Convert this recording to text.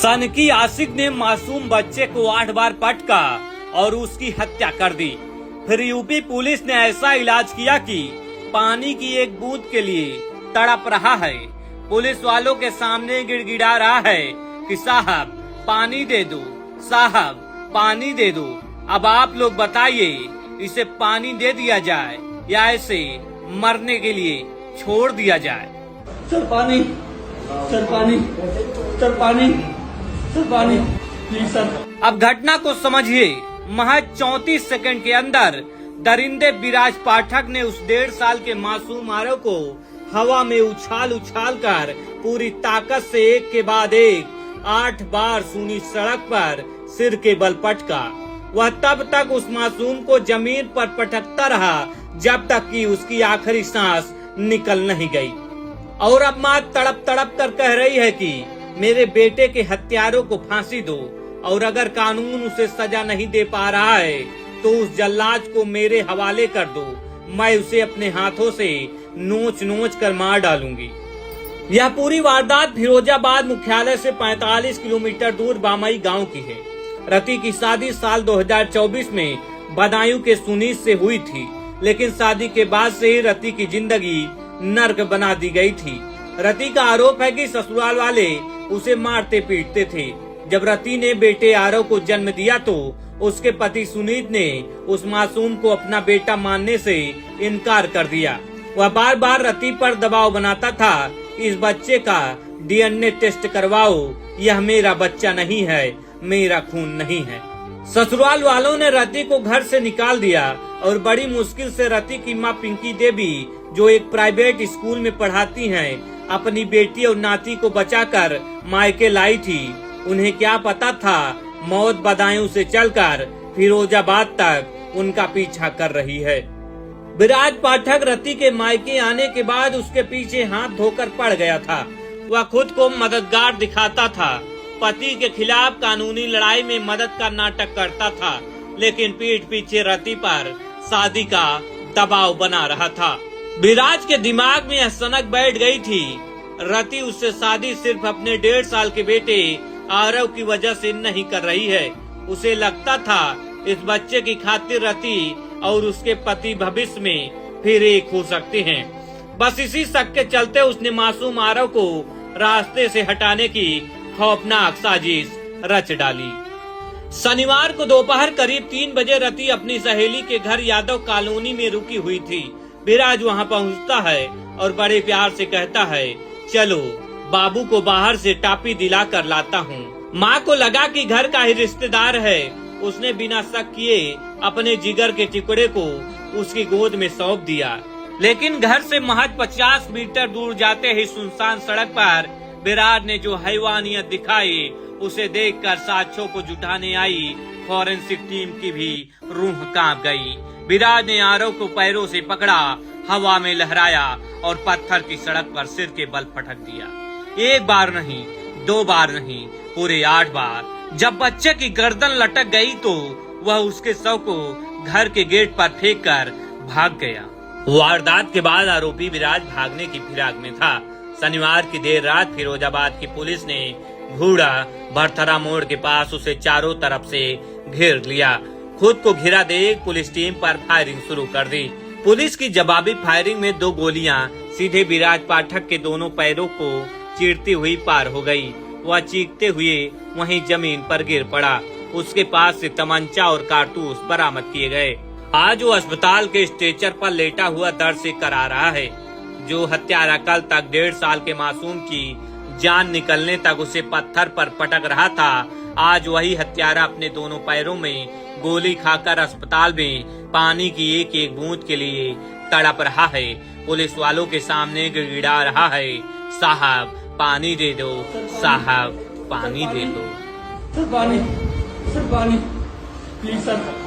सनकी आशिक ने मासूम बच्चे को 8 बार पटका और उसकी हत्या कर दी। फिर यूपी पुलिस ने ऐसा इलाज किया कि पानी की एक बूंद के लिए तड़प रहा है। पुलिस वालों के सामने गिड़गिड़ा रहा है कि साहब पानी दे दो, साहब पानी दे दो। अब आप लोग बताइए, इसे पानी दे दिया जाए या इसे मरने के लिए छोड़ दिया जाए। सर पानी, सर पानी, सर पानी, सर पानी, प्लीज सर। अब घटना को समझिए। महज 34 सेकंड के अंदर दरिंदे विराज पाठक ने उस 1.5 साल के मासूम आरव को हवा में उछाल उछाल कर पूरी ताकत से एक के बाद एक 8 बार सूनी सड़क पर सिर के बल पटका। वह तब तक उस मासूम को जमीन पर पटकता रहा जब तक कि उसकी आखिरी सांस निकल नहीं गई। और अब मां तड़प तड़प कर कह रही है कि मेरे बेटे के हत्यारों को फांसी दो, और अगर कानून उसे सजा नहीं दे पा रहा है तो उस जल्लाद को मेरे हवाले कर दो। मैं उसे अपने हाथों से नोच नोच कर मार डालूंगी। यह पूरी वारदात फिरोजाबाद मुख्यालय से 45 किलोमीटर दूर बामई गांव की है। रति की शादी साल 2024 में बदायूं के सुनीत से हुई थी, लेकिन शादी के बाद से ही रति की जिंदगी नर्क बना दी गई थी। रति का आरोप है कि ससुराल वाले उसे मारते पीटते थे। जब रति ने बेटे आरव को जन्म दिया तो उसके पति सुनीत ने उस मासूम को अपना बेटा मानने से इनकार कर दिया। वह बार बार रति पर दबाव बनाता था, इस बच्चे का डीएनए टेस्ट करवाओ, यह मेरा बच्चा नहीं है, मेरा खून नहीं है। ससुराल वालों ने रति को घर से निकाल दिया और बड़ी मुश्किल से रति की मां पिंकी देवी, जो एक प्राइवेट स्कूल में पढ़ाती हैं, अपनी बेटी और नाती को बचाकर मायके लाई थी। उन्हें क्या पता था मौत बदायूं से चलकर फिरोजाबाद तक उनका पीछा कर रही है। विराज पाठक रति के मायके आने के बाद उसके पीछे हाथ धोकर पड़ गया था। वह खुद को मददगार दिखाता था, पति के खिलाफ कानूनी लड़ाई में मदद का नाटक करता था, लेकिन पीठ पीछे रति पर शादी का दबाव बना रहा था। विराज के दिमाग में यह सनक बैठ गई थी, रति उससे शादी सिर्फ अपने 1.5 साल के बेटे आरव की वजह से नहीं कर रही है। उसे लगता था इस बच्चे की खातिर रति और उसके पति भविष्य में फिर एक हो सकते हैं। बस इसी शक के चलते उसने मासूम आरव को रास्ते से हटाने की खौफनाक साजिश रच डाली। शनिवार को दोपहर करीब 3 बजे रति अपनी सहेली के घर यादव कॉलोनी में रुकी हुई थी। विराज वहां पहुंचता है और बड़े प्यार से कहता है, चलो बाबू को बाहर से टापी दिला कर लाता हूँ। माँ को लगा कि घर का ही रिश्तेदार है। उसने बिना शक किए अपने जिगर के टुकड़े को उसकी गोद में सौंप दिया। लेकिन घर से महज 50 मीटर दूर जाते ही सुनसान सड़क पर विराज ने जो हैवानियत दिखाई, उसे देखकर साक्ष्यों को जुटाने आई फॉरेंसिक टीम की भी रूह कांप गई। विराज ने आरव को पैरों से पकड़ा, हवा में लहराया और पत्थर की सड़क पर सिर के बल पटक दिया। 1 बार नहीं, 2 बार नहीं, पूरे 8 बार। जब बच्चे की गर्दन लटक गई तो वह उसके शव को घर के गेट पर फेंक कर भाग गया। वारदात के बाद आरोपी विराज भागने की फिराक में था। शनिवार की देर रात फिरोजाबाद की पुलिस ने घूड़ा बरथरा मोड़ के पास उसे चारों तरफ से घेर लिया। खुद को घिरा देख पुलिस टीम पर फायरिंग शुरू कर दी। पुलिस की जवाबी फायरिंग में 2 गोलियां सीधे विराज पाठक के दोनों पैरों को चीरती हुई पार हो गई। वह चीखते हुए वहीं जमीन पर गिर पड़ा। उसके पास से तमंचा और कारतूस बरामद किए गए। आज वो अस्पताल के स्ट्रेचर पर लेटा हुआ दर्द से करा रहा है। जो हत्यारा कल तक 1.5 साल के मासूम की जान निकलने तक उसे पत्थर पर पटक रहा था, आज वही हत्यारा अपने दोनों पैरों में गोली खाकर अस्पताल में पानी की एक एक बूंद के लिए तड़प रहा है। पुलिस वालों के सामने गिड़गिड़ा रहा है, साहब पानी दे दो, साहब पानी दे दो। सर पानी, सर पानी, प्लीज सर।